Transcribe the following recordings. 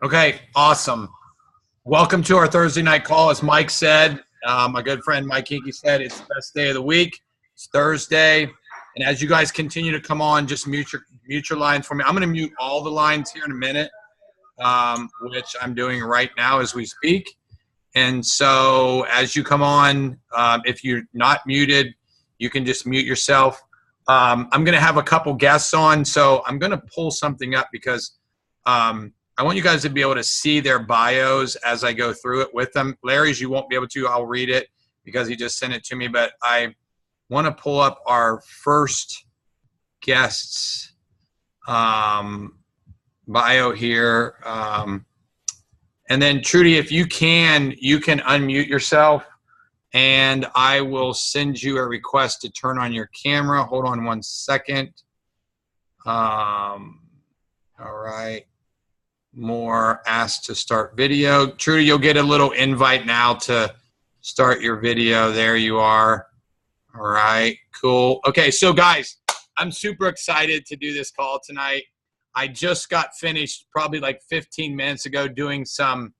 Okay, awesome. Welcome to our Thursday night call. As Mike said, my good friend Mike Hinkey said, it's the best day of the week. It's Thursday. And as you guys continue to come on, just mute your lines for me. I'm going to mute all the lines here in a minute, which I'm doing right now as we speak. And so as you come on, if you're not muted, you can just mute yourself. I'm going to have a couple guests on, so I'm going to pull something up because I want you guys to be able to see their bios as I go through it with them. Larry's, you won't be able to. I'll read it because he just sent it to me. But I want to pull up our first guest's bio here. And then, Trudy, if you can unmute yourself, and I will send you a request to turn on your camera. Hold on one second. All right. More asked to start video. Trudy, you'll get a little invite now to start your video. There you are. All right, cool. Okay, so guys, I'm super excited to do this call tonight. I just got finished probably like 15 minutes ago doing some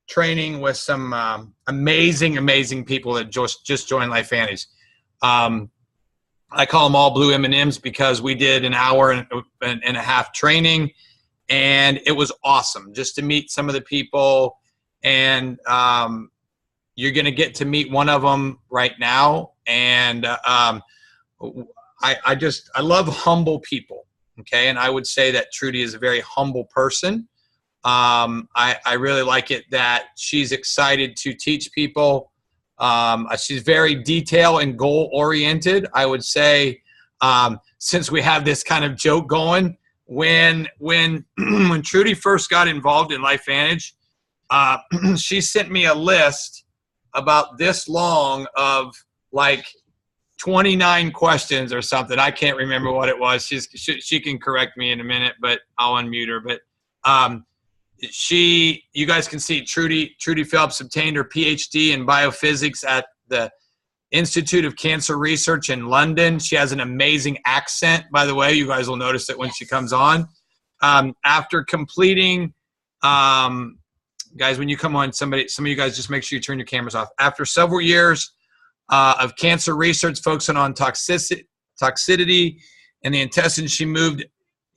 training with some amazing people that just joined LifeVantage. I call them all blue M&Ms because we did an hour and a half training. And it was awesome just to meet some of the people. And you're going to get to meet one of them right now. And I love humble people. Okay. And I would say that Trudy is a very humble person. I really like it that she's excited to teach people. She's very detail and goal oriented. I would say, since we have this kind of joke going, when Trudy first got involved in LifeVantage, she sent me a list about this long of like 29 questions or something. I can't remember what it was. She can correct me in a minute, but I'll unmute her. But you guys can see Trudy Phelps obtained her PhD in biophysics at the Institute of Cancer Research in London. She has an amazing accent, by the way. You guys will notice it when she comes on. After completing, guys, when you come on, some of you guys just make sure you turn your cameras off. After several years of cancer research focusing on toxicity in the intestines, she moved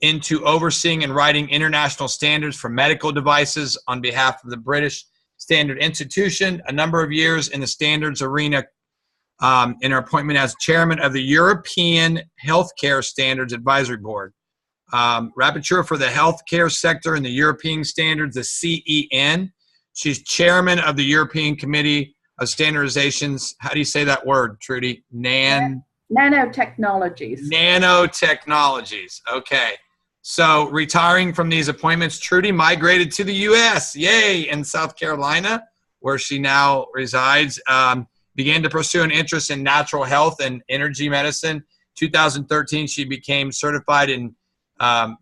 into overseeing and writing international standards for medical devices on behalf of the British Standard Institution. A number of years in the standards arena, in her appointment as chairman of the European Healthcare Standards Advisory Board. Rapporteur for the healthcare sector in the European standards, the CEN. She's chairman of the European Committee of Standardizations. How do you say that word, Trudy? Nanotechnologies. Nanotechnologies. Okay. So retiring from these appointments, Trudy migrated to the U.S., yay, in South Carolina, where she now resides. Began to pursue an interest in natural health and energy medicine. 2013, she became certified in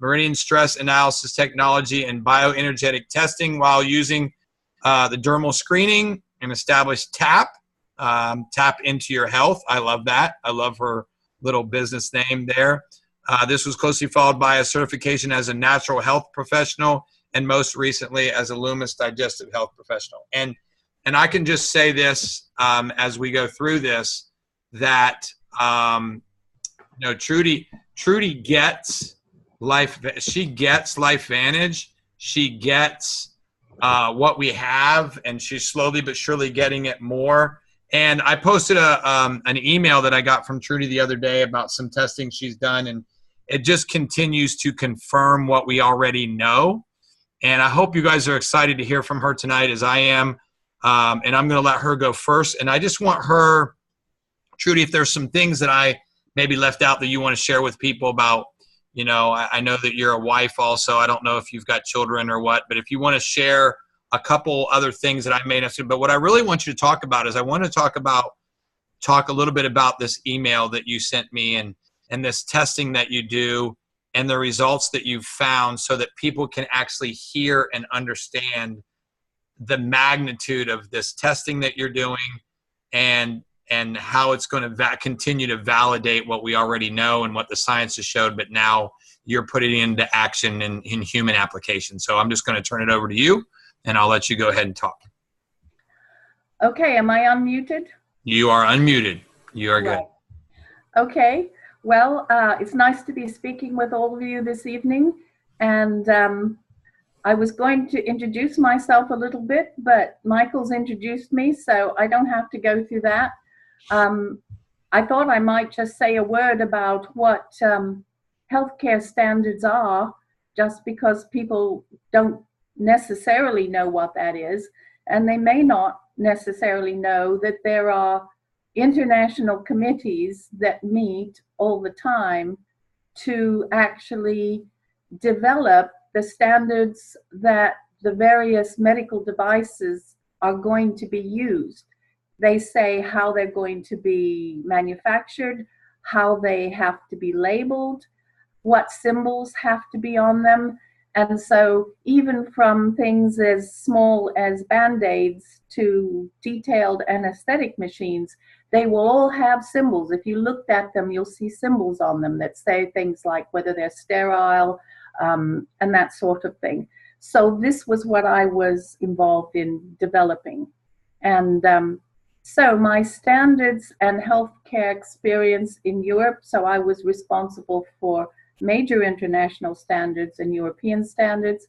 meridian stress analysis technology and bioenergetic testing while using the dermal screening and established TAP into your health. I love that. I love her little business name there. This was closely followed by a certification as a natural health professional and most recently as a Loomis digestive health professional. And I can just say this as we go through this, that Trudy gets life. She gets LifeVantage. She gets what we have, and she's slowly but surely getting it more. And I posted an email that I got from Trudy the other day about some testing she's done, and it just continues to confirm what we already know. And I hope you guys are excited to hear from her tonight, as I am. And I'm going to let her go first. And I just want her, Trudy, if there's some things that I maybe left out that you want to share with people about, I know that you're a wife also. I don't know if you've got children or what, but if you want to share a couple other things that I may have said. But what I really want you to talk about is I want to talk a little bit about this email that you sent me and this testing that you do and the results that you've found so that people can actually hear and understand the magnitude of this testing that you're doing and how it's going to continue to validate what we already know and what the science has showed, but now you're putting into action in human application. So I'm just going to turn it over to you, and I'll let you go ahead and talk. Okay, am I unmuted? You are unmuted. You are good. Right. Okay, well, it's nice to be speaking with all of you this evening, and I was going to introduce myself a little bit, but Michael's introduced me, so I don't have to go through that. I thought I might just say a word about what healthcare standards are, just because people don't necessarily know what that is, and they may not necessarily know that there are international committees that meet all the time to actually develop the standards that the various medical devices are going to be used. They say how they're going to be manufactured, how they have to be labeled, what symbols have to be on them. And so even from things as small as Band-Aids to detailed anesthetic machines, they will all have symbols. If you looked at them, you'll see symbols on them that say things like whether they're sterile and that sort of thing. So this was what I was involved in developing. And so my standards and healthcare experience in Europe, so I was responsible for major international standards and European standards,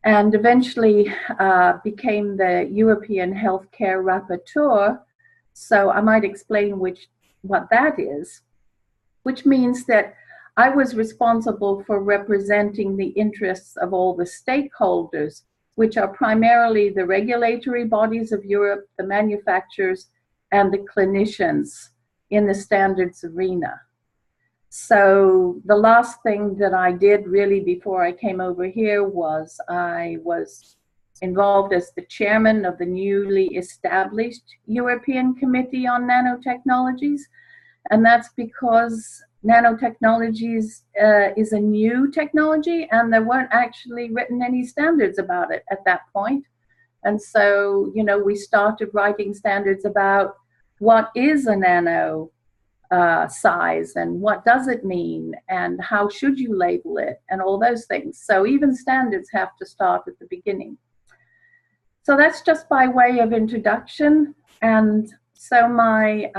and eventually became the European Healthcare Rapporteur. So I might explain what that is, which means that I was responsible for representing the interests of all the stakeholders, which are primarily the regulatory bodies of Europe, the manufacturers, and the clinicians in the standards arena. So the last thing that I did really before I came over here was I was involved as the chairman of the newly established European Committee on Nanotechnologies. And that's because nanotechnologies is a new technology, and there weren't actually written any standards about it at that point. And so, you know, we started writing standards about what is a nano size and what does it mean and how should you label it and all those things. So even standards have to start at the beginning. So that's just by way of introduction. And so my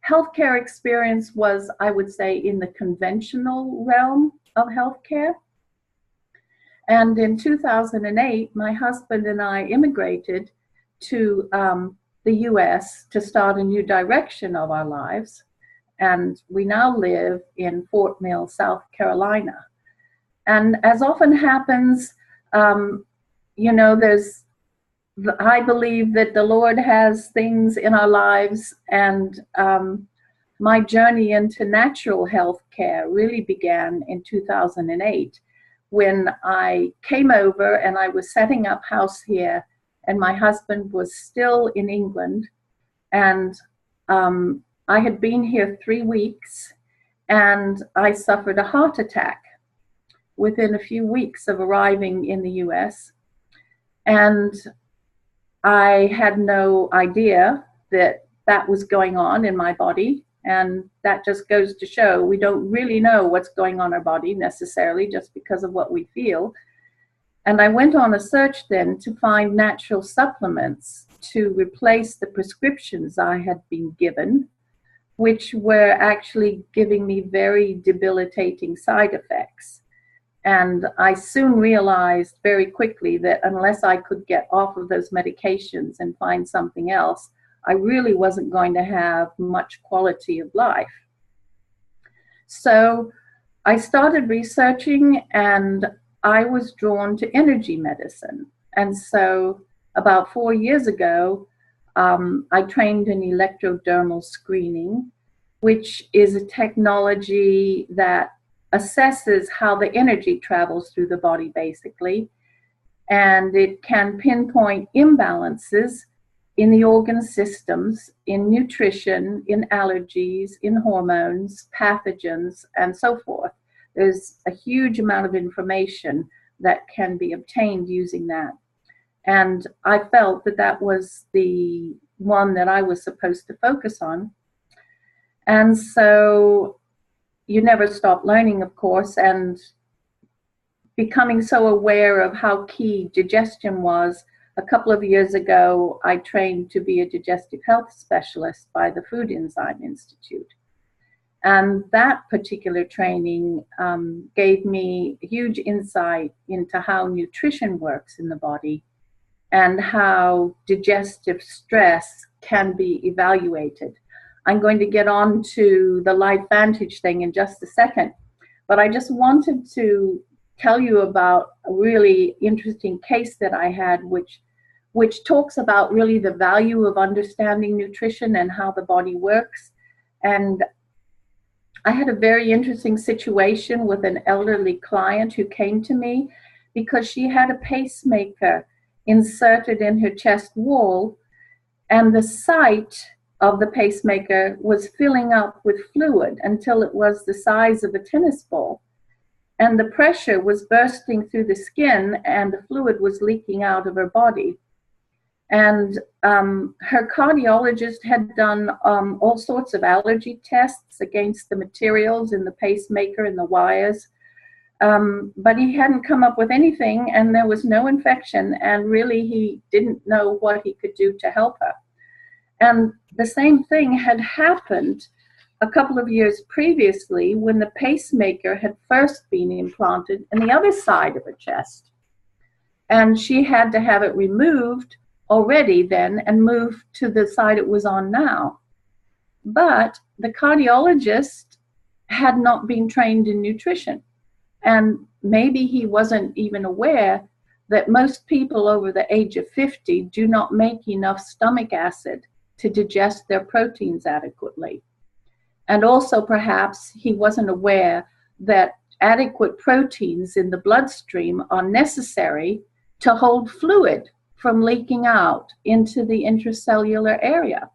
healthcare experience was, I would say, in the conventional realm of healthcare. And in 2008, my husband and I immigrated to the US to start a new direction of our lives. And we now live in Fort Mill, South Carolina. And as often happens, you know, I believe that the Lord has things in our lives, and my journey into natural health care really began in 2008 when I came over and I was setting up house here, and my husband was still in England, and I had been here 3 weeks, and I suffered a heart attack within a few weeks of arriving in the US. And I had no idea that that was going on in my body. And that just goes to show we don't really know what's going on in our body necessarily just because of what we feel. And I went on a search then to find natural supplements to replace the prescriptions I had been given, which were actually giving me very debilitating side effects. And I soon realized very quickly that unless I could get off of those medications and find something else, I really wasn't going to have much quality of life. So I started researching, and I was drawn to energy medicine. And so about 4 years ago, I trained in electrodermal screening, which is a technology that assesses how the energy travels through the body, basically. And it can pinpoint imbalances in the organ systems, in nutrition, in allergies, in hormones, pathogens, and so forth. There's a huge amount of information that can be obtained using that. And I felt that that was the one that I was supposed to focus on. And so you never stop learning, of course, and becoming so aware of how key digestion was. A couple of years ago, I trained to be a digestive health specialist by the Food Enzyme Institute. And that particular training gave me huge insight into how nutrition works in the body and how digestive stress can be evaluated. I'm going to get on to the LifeVantage thing in just a second, but I just wanted to tell you about a really interesting case that I had, which talks about really the value of understanding nutrition and how the body works. And I had a very interesting situation with an elderly client who came to me because she had a pacemaker inserted in her chest wall, and the site of the pacemaker was filling up with fluid until it was the size of a tennis ball. And the pressure was bursting through the skin and the fluid was leaking out of her body. And her cardiologist had done all sorts of allergy tests against the materials in the pacemaker and the wires. But he hadn't come up with anything, and there was no infection, and really he didn't know what he could do to help her. And the same thing had happened a couple of years previously when the pacemaker had first been implanted in the other side of her chest. And she had to have it removed already then and moved to the side it was on now. But the cardiologist had not been trained in nutrition. And maybe he wasn't even aware that most people over the age of 50 do not make enough stomach acid to digest their proteins adequately. And also perhaps he wasn't aware that adequate proteins in the bloodstream are necessary to hold fluid from leaking out into the intracellular area.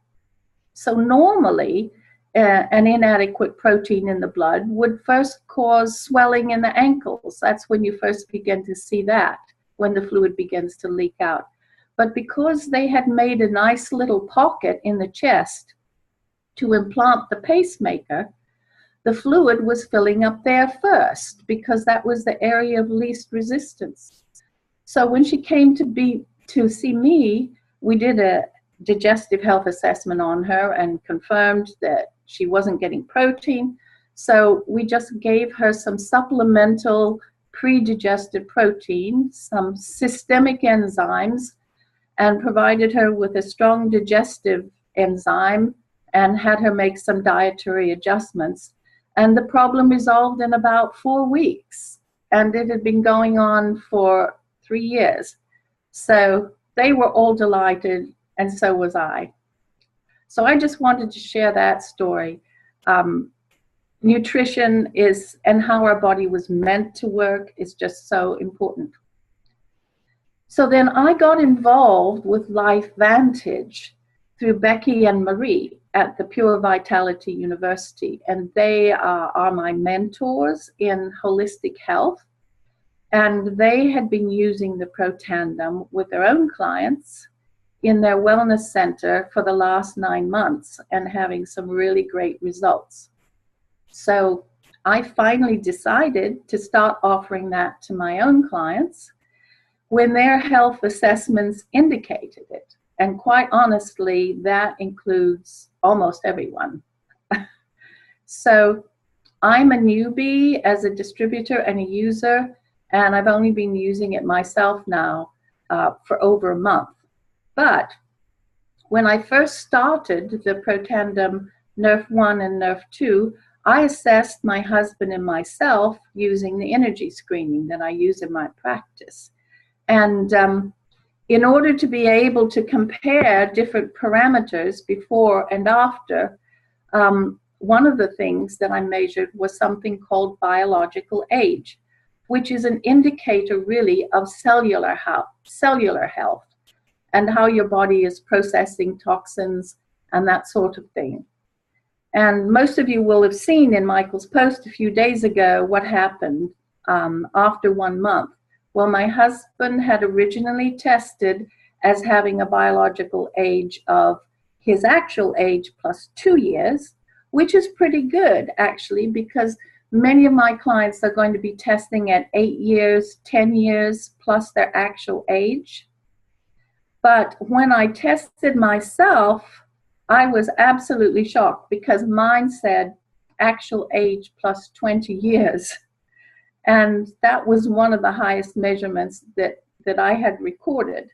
So normally, an inadequate protein in the blood would first cause swelling in the ankles. That's when you first begin to see that, when the fluid begins to leak out. But because they had made a nice little pocket in the chest to implant the pacemaker, the fluid was filling up there first because that was the area of least resistance. So when she came to see me, we did a digestive health assessment on her and confirmed that she wasn't getting protein. So we just gave her some supplemental pre-digested protein, some systemic enzymes, and provided her with a strong digestive enzyme and had her make some dietary adjustments. And the problem resolved in about 4 weeks. And it had been going on for 3 years. So they were all delighted, and so was I. So I just wanted to share that story. Nutrition is, and how our body was meant to work, is just so important. So then I got involved with LifeVantage through Becky and Marie at the Pure Vitality University, and they are my mentors in holistic health. And they had been using the Protandem with their own clients in their wellness center for the last 9 months and having some really great results. So I finally decided to start offering that to my own clients when their health assessments indicated it. And quite honestly, that includes almost everyone. So I'm a newbie as a distributor and a user, and I've only been using it myself now for over a month. But when I first started the Protandem Nerf 1 and Nerf 2, I assessed my husband and myself using the energy screening that I use in my practice. And in order to be able to compare different parameters before and after, one of the things that I measured was something called biological age, which is an indicator really of cellular health and how your body is processing toxins and that sort of thing. And most of you will have seen in Michael's post a few days ago what happened after 1 month. Well, my husband had originally tested as having a biological age of his actual age plus 2 years, which is pretty good actually, because many of my clients are going to be testing at 8 years, 10 years plus their actual age. But when I tested myself, I was absolutely shocked because mine said actual age plus 20 years. And that was one of the highest measurements that I had recorded.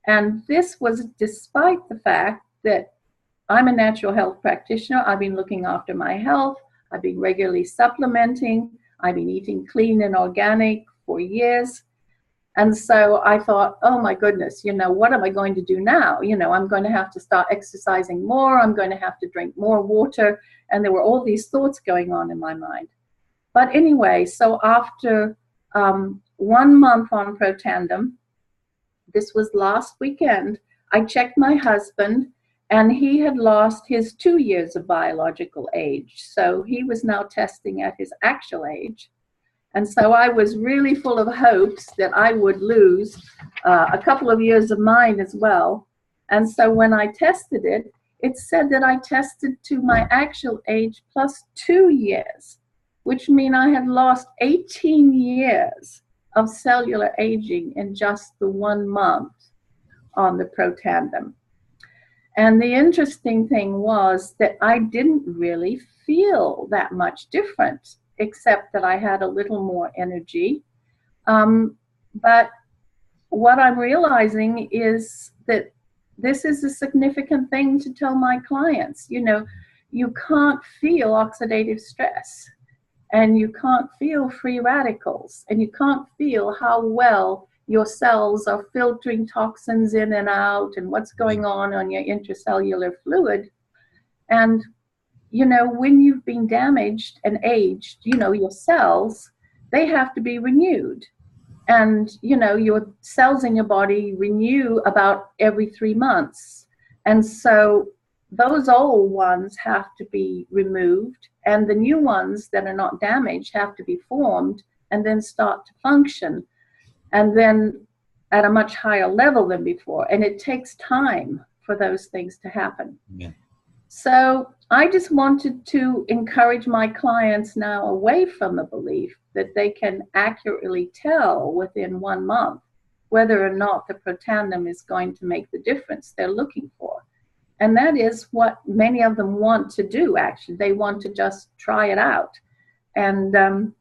And this was despite the fact that I'm a natural health practitioner. I've been looking after my health. I've been regularly supplementing. I've been eating clean and organic for years. And so I thought, oh my goodness, what am I going to do now? I'm going to have to start exercising more. I'm going to have to drink more water. And there were all these thoughts going on in my mind. But anyway, so after 1 month on Protandim, this was last weekend, I checked my husband, and he had lost his 2 years of biological age. So he was now testing at his actual age. And so I was really full of hopes that I would lose a couple of years of mine as well. And so when I tested it, it said that I tested to my actual age plus 2 years, which means I had lost 18 years of cellular aging in just the 1 month on the Protandim. And the interesting thing was that I didn't really feel that much different, except that I had a little more energy. But what I'm realizing is that this is a significant thing to tell my clients. You can't feel oxidative stress, and you can't feel free radicals, and you can't feel how well your cells are filtering toxins in and out, and what's going on your intracellular fluid. And when you've been damaged and aged, your cells, they have to be renewed. And, your cells in your body renew about every 3 months. And so those old ones have to be removed, and the new ones that are not damaged have to be formed and then start to function, and then at a much higher level than before. And it takes time for those things to happen. Yeah. So I just wanted to encourage my clients now away from the belief that they can accurately tell within 1 month whether or not the Protandim is going to make the difference they're looking for. And that is what many of them want to do, actually. They want to just try it out. And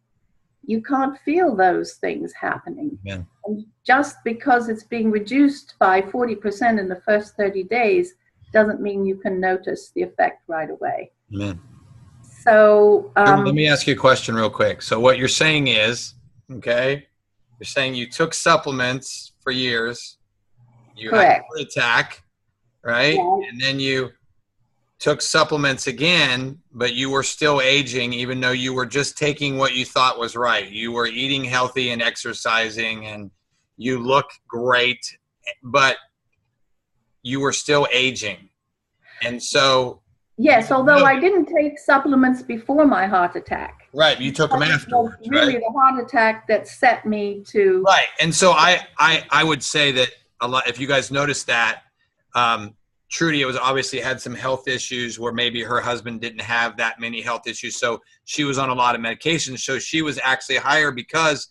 you can't feel those things happening. Yeah. And just because it's being reduced by 40% in the first 30 days doesn't mean you can notice the effect right away. Amen. So let me ask you a question real quick. So what you're saying is, okay, you're saying you took supplements for years, you had a correct. heart attack, right? Yeah. And then you took supplements again, but you were still aging, even though you were just taking what you thought was right. You were eating healthy and exercising, and you look great, but you were still aging. And so yes, although I didn't take supplements before my heart attack. Right, you took them afterwards. It was really the heart attack that set me to. Right, and so I would say that a lot. If you guys noticed that, Trudy was obviously had some health issues where maybe her husband didn't have that many health issues, so she was on a lot of medications. So she was actually higher because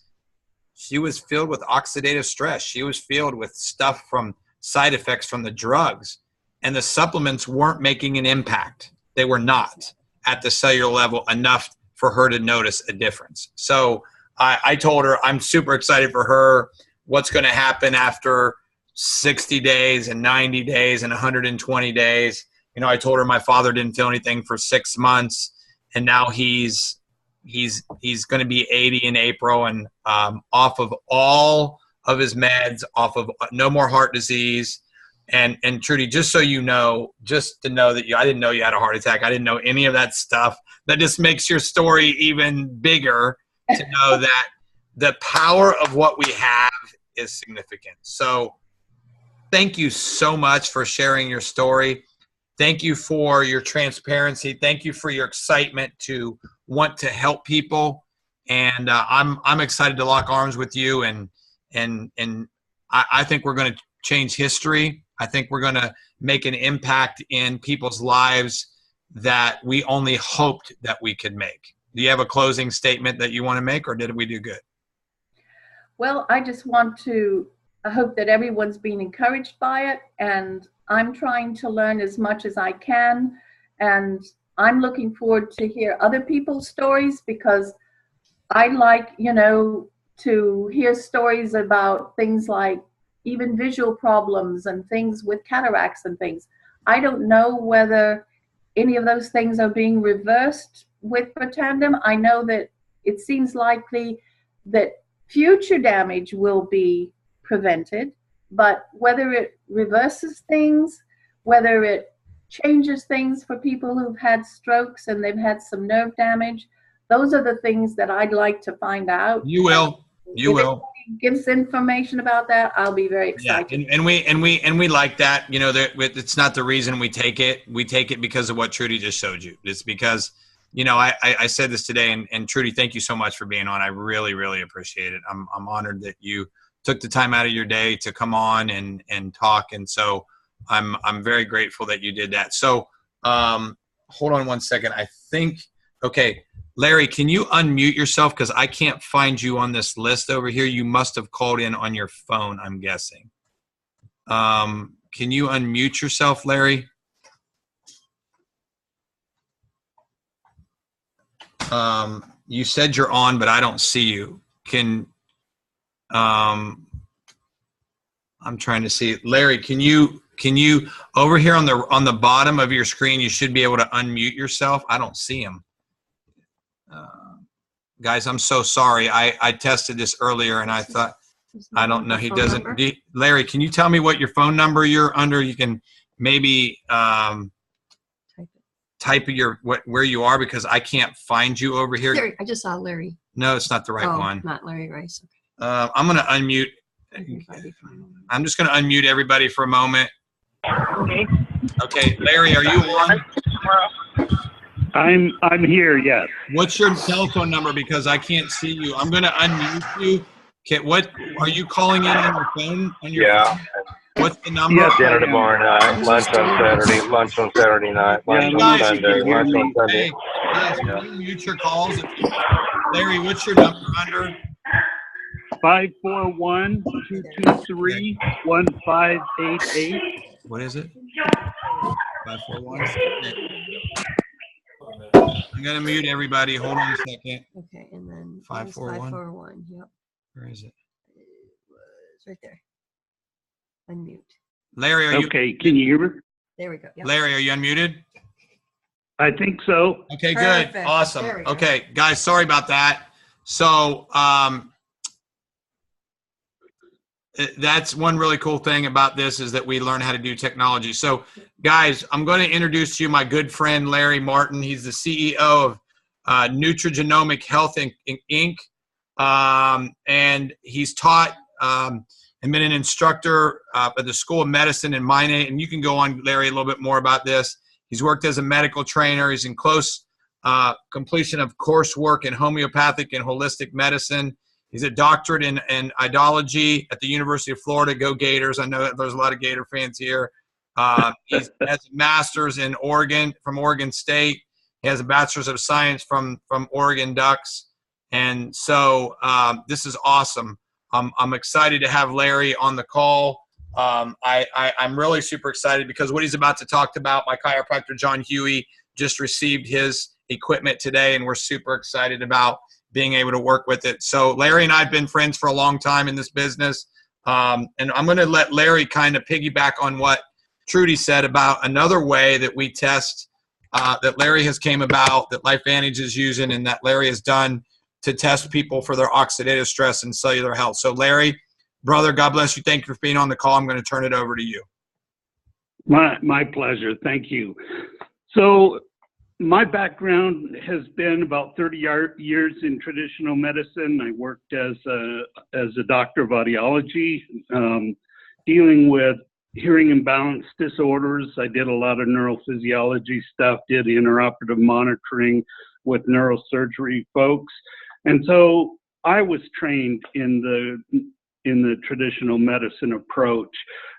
she was filled with oxidative stress. She was filled with stuff from side effects from the drugs, and the supplements weren't making an impact. They were not at the cellular level enough for her to notice a difference. So I told her I'm super excited for her, what's going to happen after 60 days and 90 days and 120 days. I told her my father didn't feel anything for 6 months, and now he's going to be 80 in April, and off of all of his meds, off of no more heart disease. And Trudy, just so you know, just to know that I didn't know you had a heart attack. I didn't know any of that stuff. That just makes your story even bigger to know that the power of what we have is significant. So thank you so much for sharing your story. Thank you for your transparency. Thank you for your excitement to want to help people. And I'm excited to lock arms with you. And I think we're going to change history. I think we're going to make an impact in people's lives that we only hoped that we could make. Do you have a closing statement that you want to make, or did we do good? Well, I just want to hope that everyone's been encouraged by it, and I'm trying to learn as much as I can, and I'm looking forward to hear other people's stories, because I like, you know, to hear stories about things like even visual problems and things with cataracts and things. I don't know whether any of those things are being reversed with Protandim. I know that it seems likely that future damage will be prevented, but whether it reverses things, whether it changes things for people who've had strokes and they've had some nerve damage, those are the things that I'd like to find out. You will. You will. Gives information about that, I'll be very excited. Yeah, and we like that. You know, it's not the reason we take it. We take it because of what Trudy just showed you. It's because, you know, I said this today, and Trudy, thank you so much for being on. I really, really appreciate it. I'm honored that you took the time out of your day to come on and talk, and so I'm very grateful that you did that. So hold on one second. I think, okay, Larry, can you unmute yourself? Because I can't find you on this list over here. You must have called in on your phone, I'm guessing. Can you unmute yourself, Larry? You said you're on, but I don't see you. I'm trying to see. Larry, can you over here on the bottom of your screen, you should be able to unmute yourself. I don't see him. Guys, I'm so sorry. I tested this earlier and I thought, I don't know. He doesn't. Larry, can you tell me what your phone number you're under? You can maybe type where you are, because I can't find you over here. Larry, I just saw Larry. No, it's not the right one. Not Larry Rice. Okay. I'm going to unmute. I'm just going to unmute everybody for a moment. Okay, Larry, are you on? I'm here, yes. What's your telephone number? Because I can't see you. I'm going to unmute you. Okay, what are you calling in on your phone? Phone? What's the number? Yes, dinner tomorrow night, lunch on Saturday, lunch on Saturday night, lunch on Sunday, lunch on Sunday. Hey, guys, can you mute your calls? Larry, what's your number under? 541-223-1588. What is it? 541. I'm gonna mute everybody. Hold on a second. Okay, and then 541. 541. Yep. Where is it? It's right there. Unmute. Larry, are you? Okay, can you hear me? There we go. Yep. Larry, are you unmuted? I think so. Okay, good. Perfect. Awesome. There we go. Okay, guys, sorry about that. So, that's one really cool thing about this, is that we learn how to do technology. So, guys, I'm going to introduce to you my good friend, Larry Martin. He's the CEO of Nutrigenomic Health Inc. And he's taught and been an instructor at the School of Medicine in Minot. And you can go on, Larry, a little bit more about this. He's worked as a medical trainer. He's in close completion of coursework in homeopathic and holistic medicine. He's a doctorate in ideology at the University of Florida. Go Gators. I know that there's a lot of Gator fans here. He has a master's in Oregon, from Oregon State. He has a bachelor's of science from Oregon Ducks. And so this is awesome. I'm excited to have Larry on the call. I'm really super excited because what he's about to talk about, my chiropractor, John Huey, just received his equipment today, and we're super excited about being able to work with it. So Larry and I have been friends for a long time in this business. And I'm going to let Larry kind of piggyback on what Trudy said about another way that we test, that Larry has came about, that LifeVantage is using, and that Larry has done to test people for their oxidative stress and cellular health. So Larry, brother, God bless you. Thank you for being on the call. I'm going to turn it over to you. My pleasure. Thank you. So my background has been about 30 years in traditional medicine. I worked as a doctor of audiology, dealing with hearing imbalance disorders. I did a lot of neurophysiology stuff, did intraoperative monitoring with neurosurgery folks. And so I was trained in in the traditional medicine approach.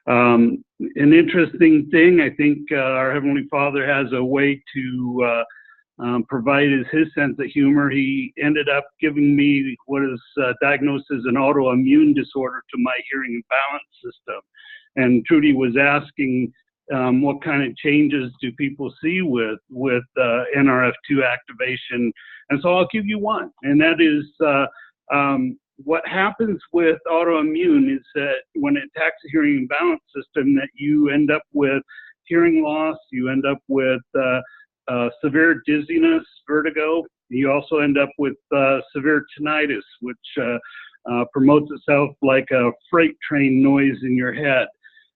An interesting thing, I think our Heavenly Father has a way to provide his sense of humor. He ended up giving me what is diagnosed as an autoimmune disorder to my hearing and balance system. And Trudy was asking what kind of changes do people see with NRF2 activation. And so I'll give you one, and that is what happens with autoimmune is that when it attacks the hearing and balance system, that you end up with hearing loss, you end up with severe dizziness, vertigo. You also end up with severe tinnitus, which promotes itself like a freight train noise in your head.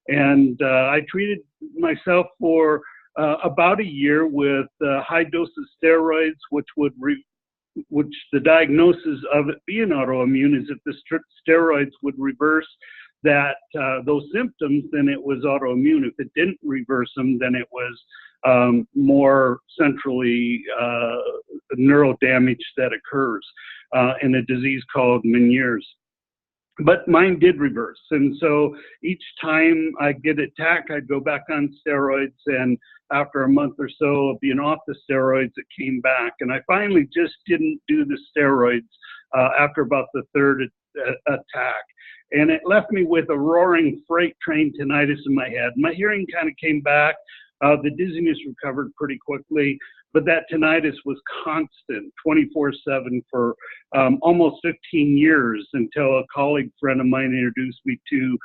And I treated myself for about a year with high doses steroids, which the diagnosis of it being autoimmune is if the steroids would reverse those symptoms, then it was autoimmune. If it didn't reverse them, then it was more centrally neural damage that occurs in a disease called Meniere's. But mine did reverse. And so each time I get attacked, I'd go back on steroids. And after a month or so of being off the steroids, it came back. And I finally just didn't do the steroids after about the third attack. And it left me with a roaring freight train tinnitus in my head. My hearing kind of came back. The dizziness recovered pretty quickly, but that tinnitus was constant 24/7 for almost 15 years until a colleague friend of mine introduced me to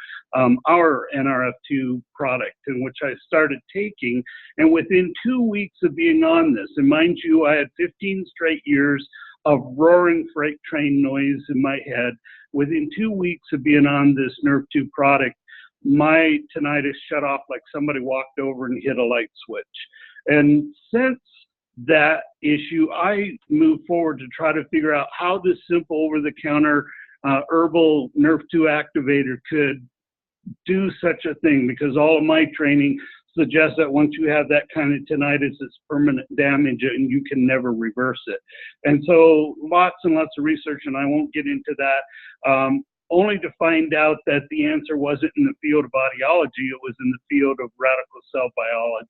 our NRF2 product, in which I started taking. And within 2 weeks of being on this, and mind you, I had 15 straight years of roaring freight train noise in my head. Within 2 weeks of being on this NRF2 product, my tinnitus shut off like somebody walked over and hit a light switch. And since that issue, I moved forward to try to figure out how this simple over-the-counter herbal NRF2 activator could do such a thing, because all of my training suggests that once you have that kind of tinnitus, it's permanent damage and you can never reverse it. And so lots and lots of research, and I won't get into that, only to find out that the answer wasn't in the field of audiology, it was in the field of radical cell biology.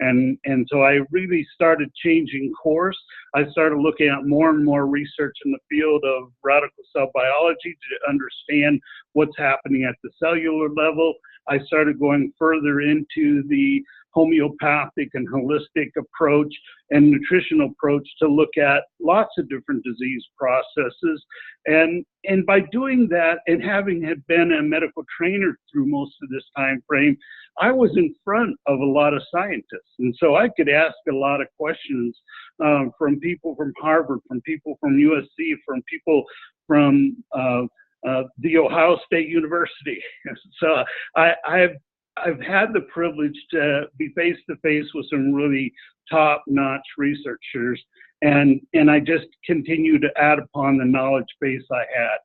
And so I really started changing course. I started looking at more and more research in the field of radical cell biology to understand what's happening at the cellular level. I started going further into the homeopathic and holistic approach and nutritional approach to look at lots of different disease processes. And by doing that, and having had been a medical trainer through most of this time frame, I was in front of a lot of scientists. And so I could ask a lot of questions from people from Harvard, from people from USC, from people from the Ohio State University. So I've had the privilege to be face to face with some really top-notch researchers, and I just continue to add upon the knowledge base I had.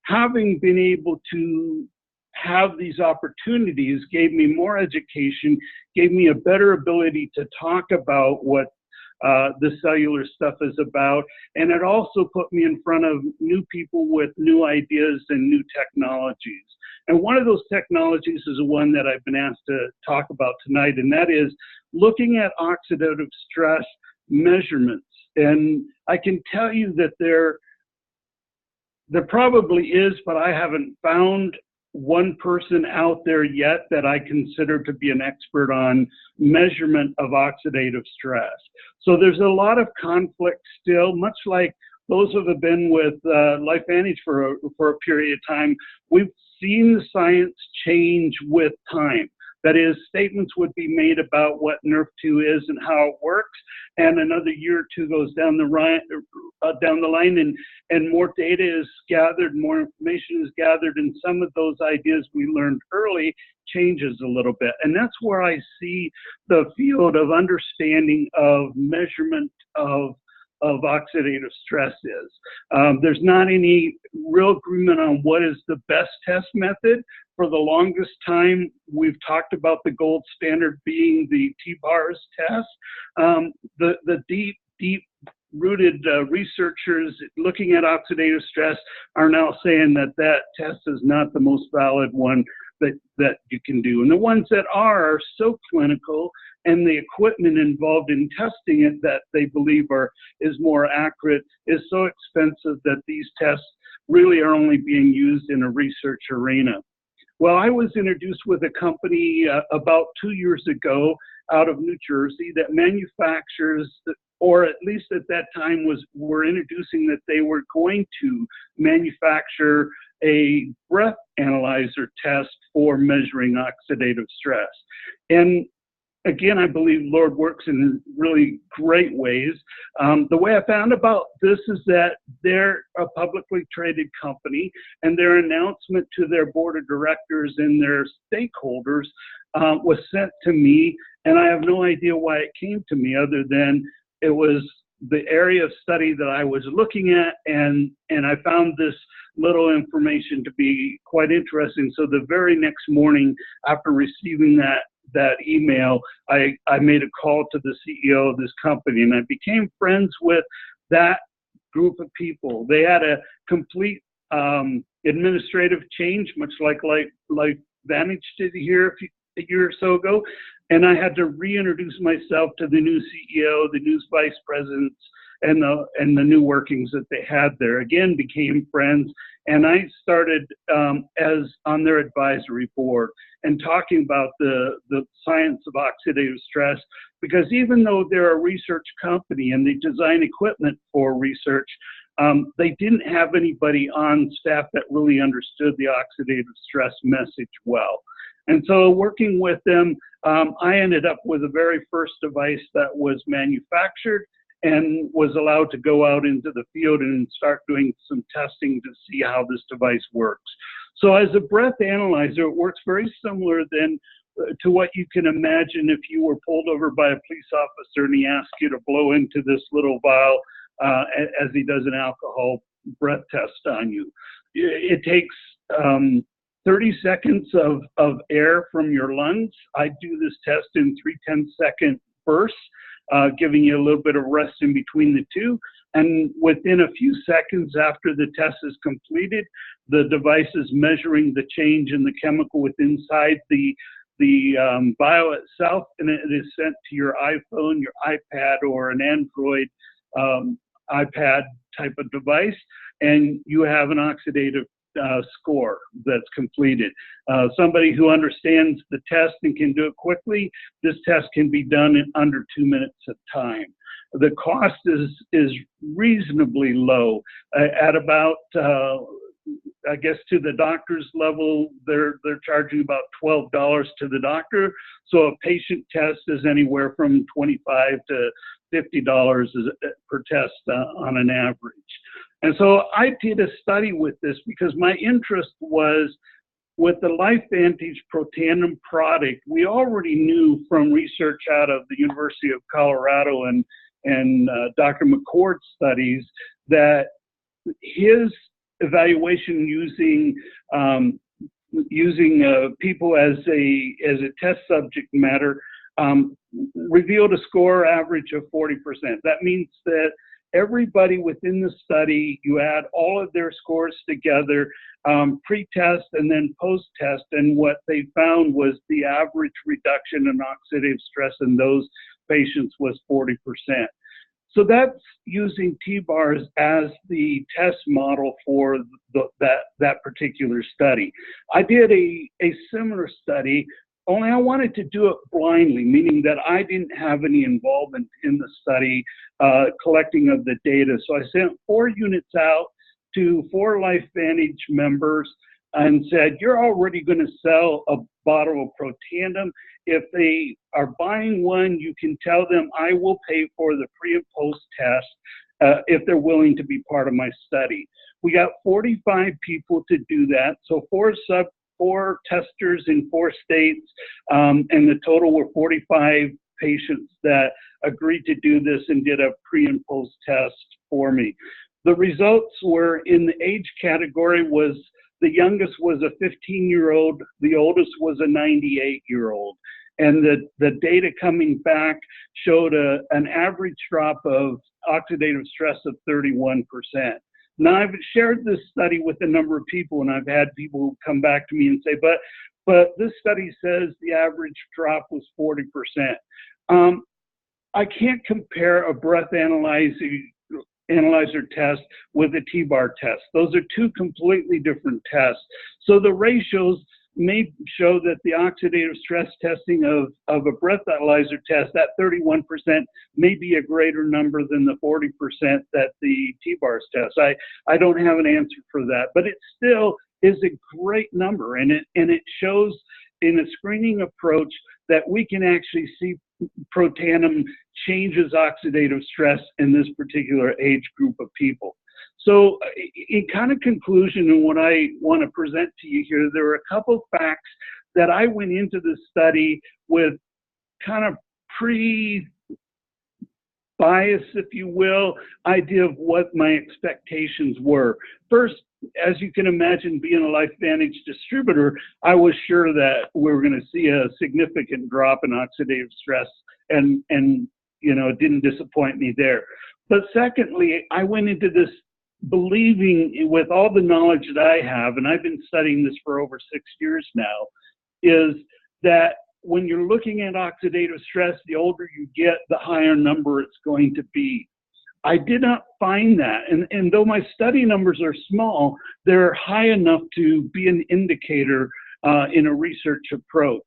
Having been able to have these opportunities gave me more education, gave me a better ability to talk about what the cellular stuff is about, and it also put me in front of new people with new ideas and new technologies. And one of those technologies is the one that I've been asked to talk about tonight, and that is looking at oxidative stress measurements. And I can tell you that there probably is, but I haven't found one person out there yet that I consider to be an expert on measurement of oxidative stress. So there's a lot of conflict still, much like those who have been with LifeVantage for a period of time. We've seen the science change with time. That is, statements would be made about what NRF2 is and how it works, and another year or two goes down the line, and more data is gathered, more information is gathered, and some of those ideas we learned early changes a little bit. And that's where I see the field of understanding of measurement of oxidative stress is. There's not any real agreement on what is the best test method. For the longest time, we've talked about the gold standard being the T-bars test. The deep rooted researchers looking at oxidative stress are now saying that that test is not the most valid one that you can do. And the ones that are so clinical, and the equipment involved in testing it that they believe is more accurate is so expensive that these tests really are only being used in a research arena. Well, I was introduced with a company about 2 years ago out of New Jersey that manufactures, or at least at that time were introducing that they were going to manufacture a breath analyzer test for measuring oxidative stress. And again, I believe Lord works in really great ways. The way I found about this is that they're a publicly traded company, and their announcement to their board of directors and their stakeholders was sent to me, and I have no idea why it came to me other than it was the area of study that I was looking at, and I found this little information to be quite interesting. So the very next morning after receiving that email, I made a call to the CEO of this company, and I became friends with that group of people. They had a complete administrative change, much like Vantage did here a year or so ago, and I had to reintroduce myself to the new CEO, the new vice presidents, and the new workings that they had there. Again, became friends, and I started as on their advisory board and talking about the science of oxidative stress, because even though they're a research company and they design equipment for research, they didn't have anybody on staff that really understood the oxidative stress message well. And so working with them, I ended up with the very first device that was manufactured and was allowed to go out into the field and start doing some testing to see how this device works. So as a breath analyzer, it works very similar to what you can imagine if you were pulled over by a police officer and he asked you to blow into this little vial as he does an alcohol breath test on you. It takes 30 seconds of air from your lungs. I do this test in 3 10-second bursts, giving you a little bit of rest in between the two. And within a few seconds after the test is completed, the device is measuring the change in the chemical within inside the vial itself, and it is sent to your iPhone, your iPad, or an Android iPad type of device, and you have an oxidative score that's completed. Somebody who understands the test and can do it quickly, this test can be done in under 2 minutes of time. The cost is reasonably low. At about, I guess to the doctor's level, they're charging about $12 to the doctor. So a patient test is anywhere from $25 to $50 per test on an average. And so I did a study with this because my interest was with the LifeVantage Protandim product. We already knew from research out of the University of Colorado and Dr. McCord's studies that his evaluation using people as a test subject matter revealed a score average of 40%. That means that everybody within the study, you add all of their scores together, pre-test and then post-test, and what they found was the average reduction in oxidative stress in those patients was 40%. So that's using T-bars as the test model for that particular study. I did a similar study, only I wanted to do it blindly, meaning that I didn't have any involvement in the study collecting of the data. So I sent 4 units out to 4 LifeVantage members and said, you're already going to sell a bottle of Protandim. If they are buying one, you can tell them I will pay for the pre and post test if they're willing to be part of my study. We got 45 people to do that. So 4 testers in 4 states, and the total were 45 patients that agreed to do this and did a pre and post test for me. The results were in the age category was the youngest was a 15-year-old, the oldest was a 98-year-old. and the data coming back showed an average drop of oxidative stress of 31%. Now, I've shared this study with a number of people, and I've had people come back to me and say, but this study says the average drop was 40%. I can't compare a breath analyzer test with a T-bar test. Those are two completely different tests. So the ratios may show that the oxidative stress testing of a breathalyzer test, that 31%, may be a greater number than the 40% that the T-bars test. I don't have an answer for that, but it still is a great number, and it shows in a screening approach that we can actually see protanum changes oxidative stress in this particular age group of people. So in kind of conclusion, and what I want to present to you here, there are a couple facts that I went into this study with kind of pre-bias, if you will, idea of what my expectations were. First, as you can imagine, being a LifeVantage distributor, I was sure that we were going to see a significant drop in oxidative stress, and you know, it didn't disappoint me there. But secondly, I went into this believing, with all the knowledge that I have, and I've been studying this for over 6 years now, is that when you're looking at oxidative stress, the older you get, the higher number it's going to be. I did not find that, and though my study numbers are small, they're high enough to be an indicator in a research approach.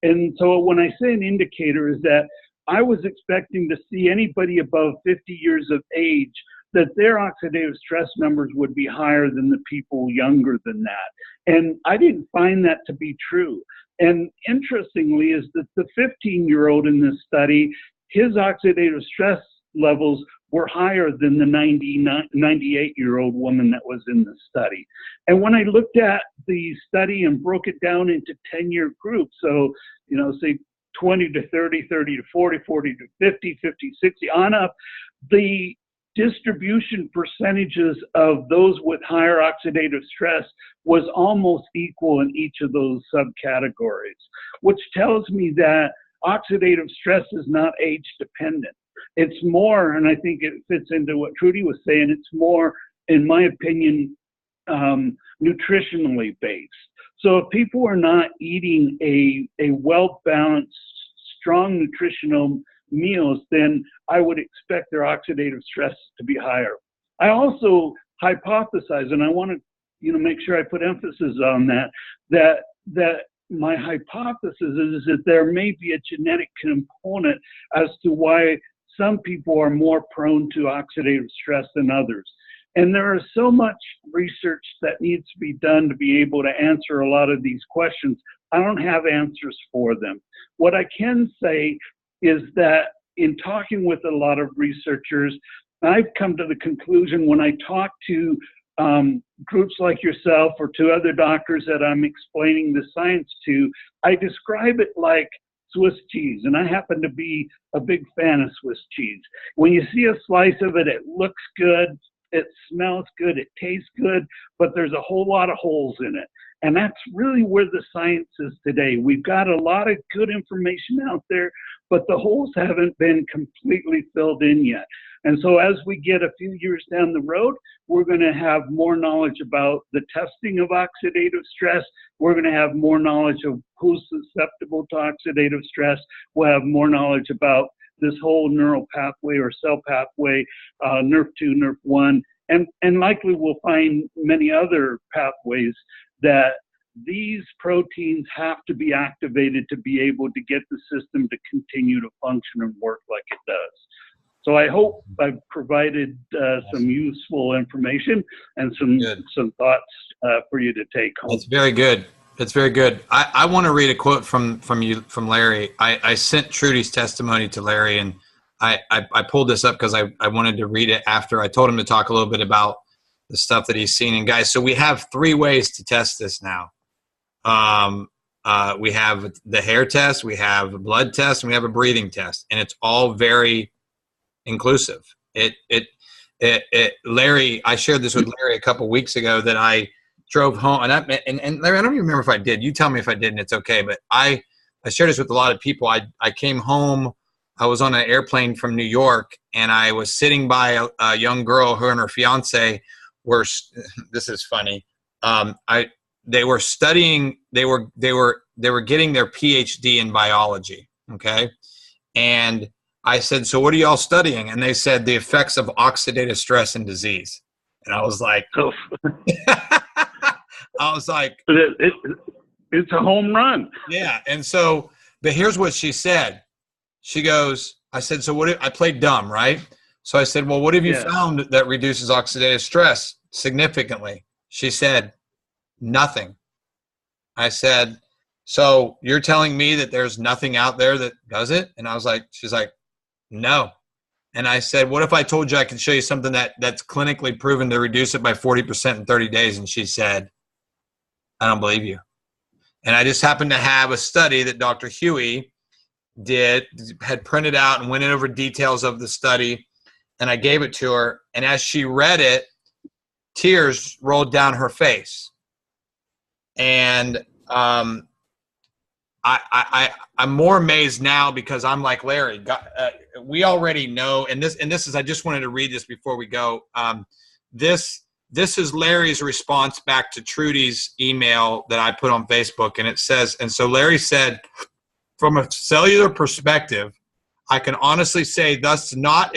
And so when I say an indicator, is that I was expecting to see anybody above 50 years of age, that their oxidative stress numbers would be higher than the people younger than that. And I didn't find that to be true. And interestingly is that the 15-year-old in this study, his oxidative stress levels were higher than the 98-year-old woman that was in the study. And when I looked at the study and broke it down into 10-year groups, so, you know, say 20 to 30, 30 to 40, 40 to 50, 50, 60, on up, the distribution percentages of those with higher oxidative stress was almost equal in each of those subcategories, which tells me that oxidative stress is not age dependent. It's more, and I think it fits into what Trudy was saying, it's more, in my opinion, nutritionally based. So if people are not eating a well-balanced, strong nutritional meals, then I would expect their oxidative stress to be higher. I also hypothesize, and I want to, you know, make sure I put emphasis on that my hypothesis is that there may be a genetic component as to why some people are more prone to oxidative stress than others. And there is so much research that needs to be done to be able to answer a lot of these questions. I don't have answers for them. What I can say is that in talking with a lot of researchers, I've come to the conclusion when I talk to groups like yourself or to other doctors that I'm explaining the science to, I describe it like Swiss cheese, and I happen to be a big fan of Swiss cheese. When you see a slice of it, it looks good, it smells good, it tastes good, but there's a whole lot of holes in it. And that's really where the science is today. We've got a lot of good information out there, but the holes haven't been completely filled in yet. And so as we get a few years down the road, we're going to have more knowledge about the testing of oxidative stress. We're going to have more knowledge of who's susceptible to oxidative stress. We'll have more knowledge about this whole neural pathway or cell pathway, NRF2, NRF1, and likely we'll find many other pathways that these proteins have to be activated to be able to get the system to continue to function and work like it does. So I hope I've provided some useful information and some thoughts for you to take home. That's very good. That's very good. I want to read a quote from Larry. I sent Trudy's testimony to Larry, and I pulled this up because I wanted to read it after I told him to talk a little bit about the stuff that he's seen. And guys, so we have 3 ways to test this now. We have the hair test, we have a blood test, and we have a breathing test, and it's all very inclusive. Larry, I shared this with Larry a couple weeks ago that I drove home, and Larry, I don't even remember if I did. You tell me if I did, and it's okay. But I I shared this with a lot of people. I came home. I was on an airplane from New York, and I was sitting by a young girl. Her and her fiance were. This is funny. They were studying. They were getting their PhD in biology. Okay, and I said, "So what are y'all studying?" And they said the effects of oxidative stress and disease. And I was like, Oh. I was like, it's a home run. yeah. And so, but here's what she said. She goes, I said, so what, I played dumb, right? So I said, well, what have you found that reduces oxidative stress significantly? She said, nothing. I said, so you're telling me that there's nothing out there that does it? And I was like, she's like, no. And I said, what if I told you I could show you something that's clinically proven to reduce it by 40% in 30 days? And she said, I don't believe you. And I just happened to have a study that Dr. Huey had printed out and went over details of the study, and I gave it to her. And as she read it, tears rolled down her face. And I'm more amazed now because I'm like, Larry, we already know, and this is, I just wanted to read this before we go. This is Larry's response back to Trudy's email that I put on Facebook, and it says, and so Larry said, from a cellular perspective, I can honestly say thus not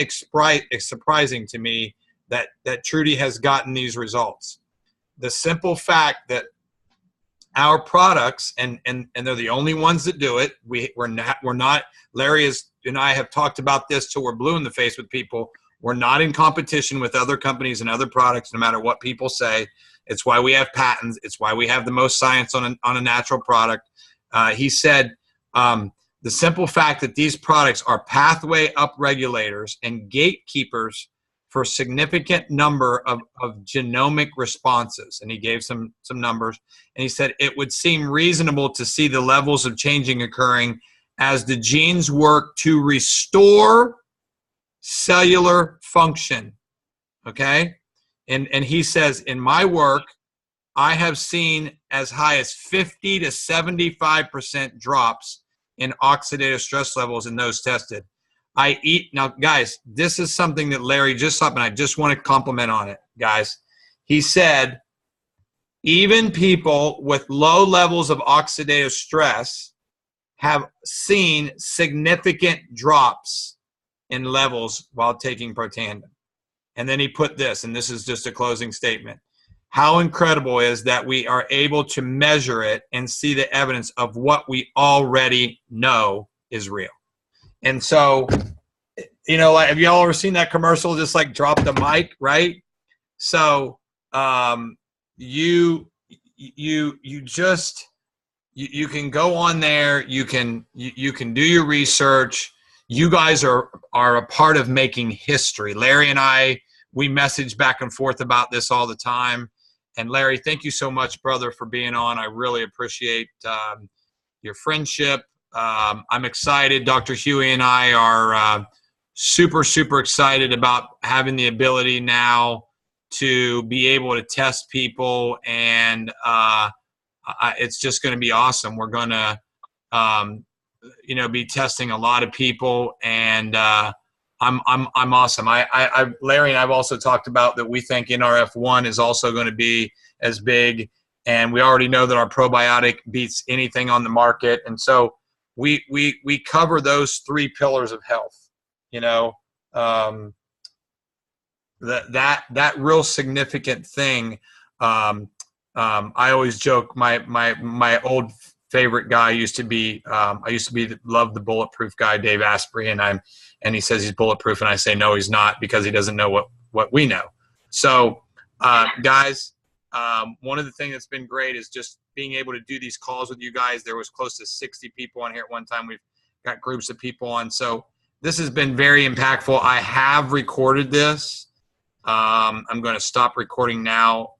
surprising to me that Trudy has gotten these results. The simple fact that our products, and they're the only ones that do it. We're not. Larry and I have talked about this till we're blue in the face with people. We're not in competition with other companies and other products, no matter what people say. It's why we have patents. It's why we have the most science on a natural product. He said the simple fact that these products are pathway upregulators and gatekeepers for a significant number of genomic responses. And he gave some numbers. And he said it would seem reasonable to see the levels of changing occurring as the genes work to restore cellular function. Okay? And he says, in my work, I have seen as high as 50 to 75% drops in oxidative stress levels in those tested. Now, guys, this is something that Larry just saw, and I just want to compliment on it, guys. He said, even people with low levels of oxidative stress have seen significant drops in levels while taking Protandim. And then he put this, and this is just a closing statement. How incredible is that we are able to measure it and see the evidence of what we already know is real. And so, you know, like, have you all ever seen that commercial, just like drop the mic, right? So you can go on there, you can do your research. You guys are a part of making history. Larry and I, we message back and forth about this all the time. And Larry, thank you so much, brother, for being on. I really appreciate your friendship. I'm excited. Dr. Huey and I are super, super excited about having the ability now to be able to test people, and it's just going to be awesome. We're going to, be testing a lot of people, and I'm awesome. Larry and I've also talked about that we think NRF1 is also going to be as big, and we already know that our probiotic beats anything on the market, and so we cover those three pillars of health. That real significant thing. I always joke. My old favorite guy used to be. Love the bulletproof guy, Dave Asprey, and he says he's bulletproof, and I say no, he's not, because he doesn't know what we know. So, guys, one of the things that's been great is just being able to do these calls with you guys. There was close to 60 people on here at one time. We've got groups of people on. So this has been very impactful. I have recorded this. I'm going to stop recording now.